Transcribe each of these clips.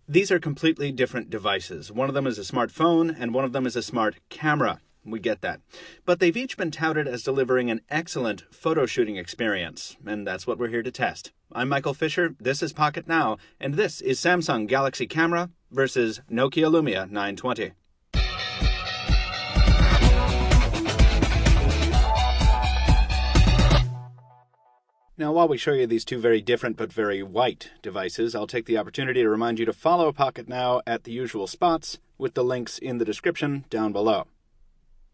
These are completely different devices. One of them is a smartphone, and one of them is a smart camera. We get that. But they've each been touted as delivering an excellent photo shooting experience, and that's what we're here to test. I'm Michael Fisher, this is Pocket Now, and this is Samsung Galaxy Camera versus Nokia Lumia 920. Now, while we show you these two very different but very white devices, I'll take the opportunity to remind you to follow Pocket Now at the usual spots with the links in the description down below.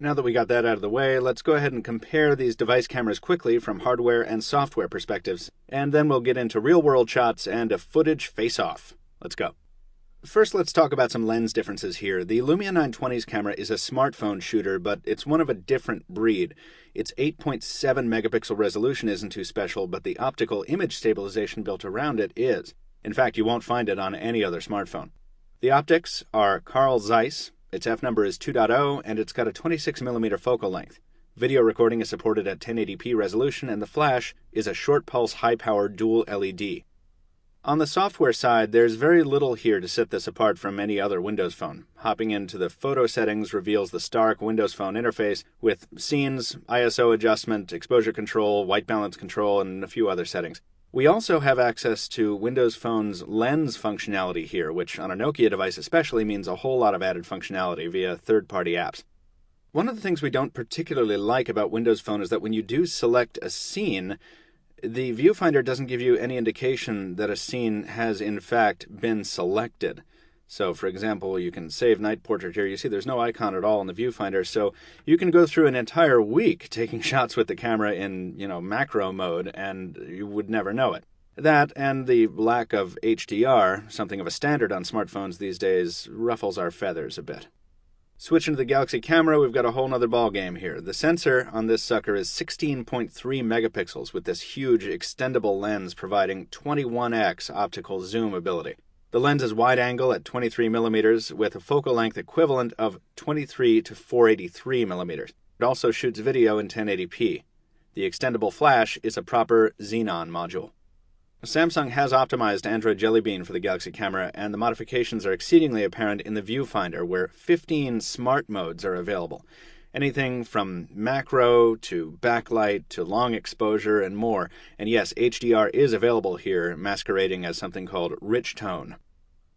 Now that we got that out of the way, let's go ahead and compare these device cameras quickly from hardware and software perspectives, and then we'll get into real-world shots and a footage face-off. Let's go. First, let's talk about some lens differences here. The Lumia 920's camera is a smartphone shooter, but it's one of a different breed. Its 8.7 megapixel resolution isn't too special, but the optical image stabilization built around it is. In fact, you won't find it on any other smartphone. The optics are Carl Zeiss, its f-number is 2.0, and it's got a 26mm focal length. Video recording is supported at 1080p resolution, and the flash is a short-pulse high-power dual LED. On the software side, there's very little here to set this apart from any other Windows Phone. Hopping into the photo settings reveals the stark Windows Phone interface with scenes, ISO adjustment, exposure control, white balance control, and a few other settings. We also have access to Windows Phone's lens functionality here, which on a Nokia device especially means a whole lot of added functionality via third-party apps. One of the things we don't particularly like about Windows Phone is that when you do select a scene, the viewfinder doesn't give you any indication that a scene has in fact been selected. So, for example, you can save night portrait here. You see there's no icon at all in the viewfinder, so you can go through an entire week taking shots with the camera in, macro mode, and you would never know it. That and the lack of HDR, something of a standard on smartphones these days, ruffles our feathers a bit. Switching to the Galaxy camera, we've got a whole nother ball game here. The sensor on this sucker is 16.3 megapixels with this huge extendable lens providing 21x optical zoom ability. The lens is wide angle at 23 millimeters with a focal length equivalent of 23 to 483 millimeters. It also shoots video in 1080p. The extendable flash is a proper Xenon module. Samsung has optimized Android Jelly Bean for the Galaxy camera, and the modifications are exceedingly apparent in the viewfinder, where 15 smart modes are available. Anything from macro to backlight to long exposure and more. And yes, HDR is available here, masquerading as something called rich tone.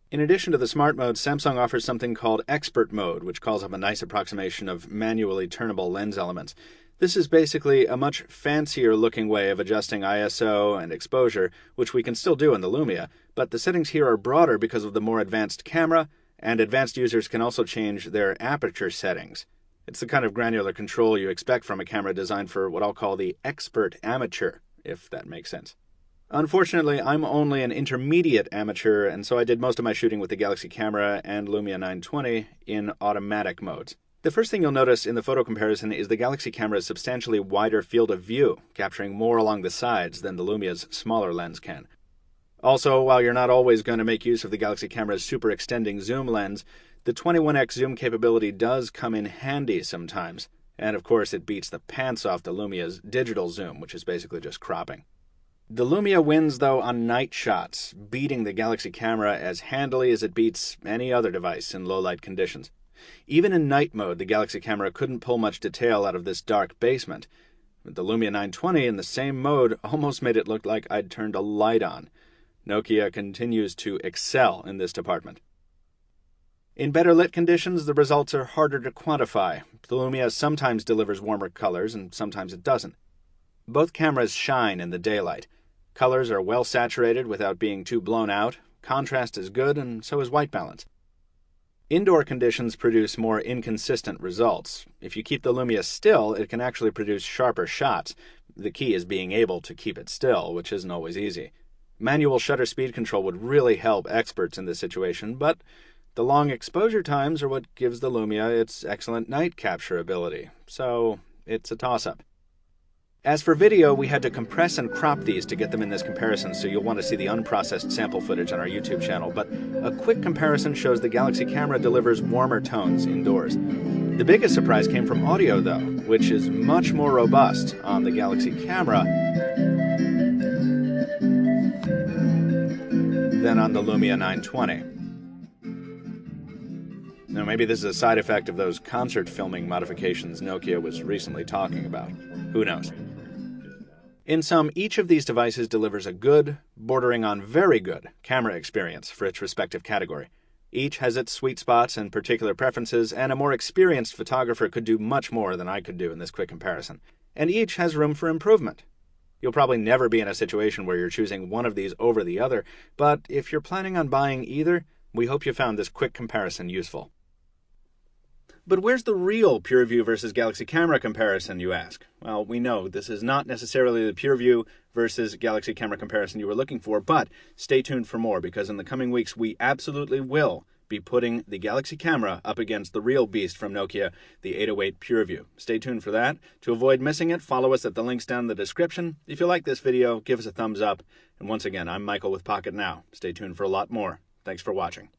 In addition to the smart mode, Samsung offers something called expert mode, which calls up a nice approximation of manually turnable lens elements. This is basically a much fancier looking way of adjusting ISO and exposure, which we can still do in the Lumia, but the settings here are broader because of the more advanced camera, and advanced users can also change their aperture settings. It's the kind of granular control you expect from a camera designed for what I'll call the expert amateur, if that makes sense. Unfortunately, I'm only an intermediate amateur, and so I did most of my shooting with the Galaxy camera and Lumia 920 in automatic modes. The first thing you'll notice in the photo comparison is the Galaxy camera's substantially wider field of view, capturing more along the sides than the Lumia's smaller lens can. Also, while you're not always going to make use of the Galaxy camera's super extending zoom lens, the 21x zoom capability does come in handy sometimes. And of course, it beats the pants off the Lumia's digital zoom, which is basically just cropping. The Lumia wins, though, on night shots, beating the Galaxy camera as handily as it beats any other device in low-light conditions. Even in night mode, the Galaxy camera couldn't pull much detail out of this dark basement. The Lumia 920 in the same mode almost made it look like I'd turned a light on. Nokia continues to excel in this department. In better lit conditions, the results are harder to quantify. The Lumia sometimes delivers warmer colors and sometimes it doesn't. Both cameras shine in the daylight. Colors are well saturated without being too blown out. Contrast is good, and so is white balance. Indoor conditions produce more inconsistent results. If you keep the Lumia still, it can actually produce sharper shots. The key is being able to keep it still, which isn't always easy. Manual shutter speed control would really help experts in this situation, but the long exposure times are what gives the Lumia its excellent night capture ability. So, it's a toss-up. As for video, we had to compress and crop these to get them in this comparison, so you'll want to see the unprocessed sample footage on our YouTube channel, but a quick comparison shows the Galaxy camera delivers warmer tones indoors. The biggest surprise came from audio, though, which is much more robust on the Galaxy camera than on the Lumia 920. Now, maybe this is a side effect of those concert filming modifications Nokia was recently talking about. Who knows? In sum, each of these devices delivers a good, bordering on very good, camera experience for its respective category. Each has its sweet spots and particular preferences, and a more experienced photographer could do much more than I could do in this quick comparison. And each has room for improvement. You'll probably never be in a situation where you're choosing one of these over the other, but if you're planning on buying either, we hope you found this quick comparison useful. But where's the real PureView versus Galaxy camera comparison, you ask? Well, we know this is not necessarily the PureView versus Galaxy camera comparison you were looking for, but stay tuned for more, because in the coming weeks we absolutely will be putting the Galaxy camera up against the real beast from Nokia, the 808 PureView. Stay tuned for that. To avoid missing it, follow us at the links down in the description. If you like this video, give us a thumbs up. And once again, I'm Michael with Pocket Now. Stay tuned for a lot more. Thanks for watching.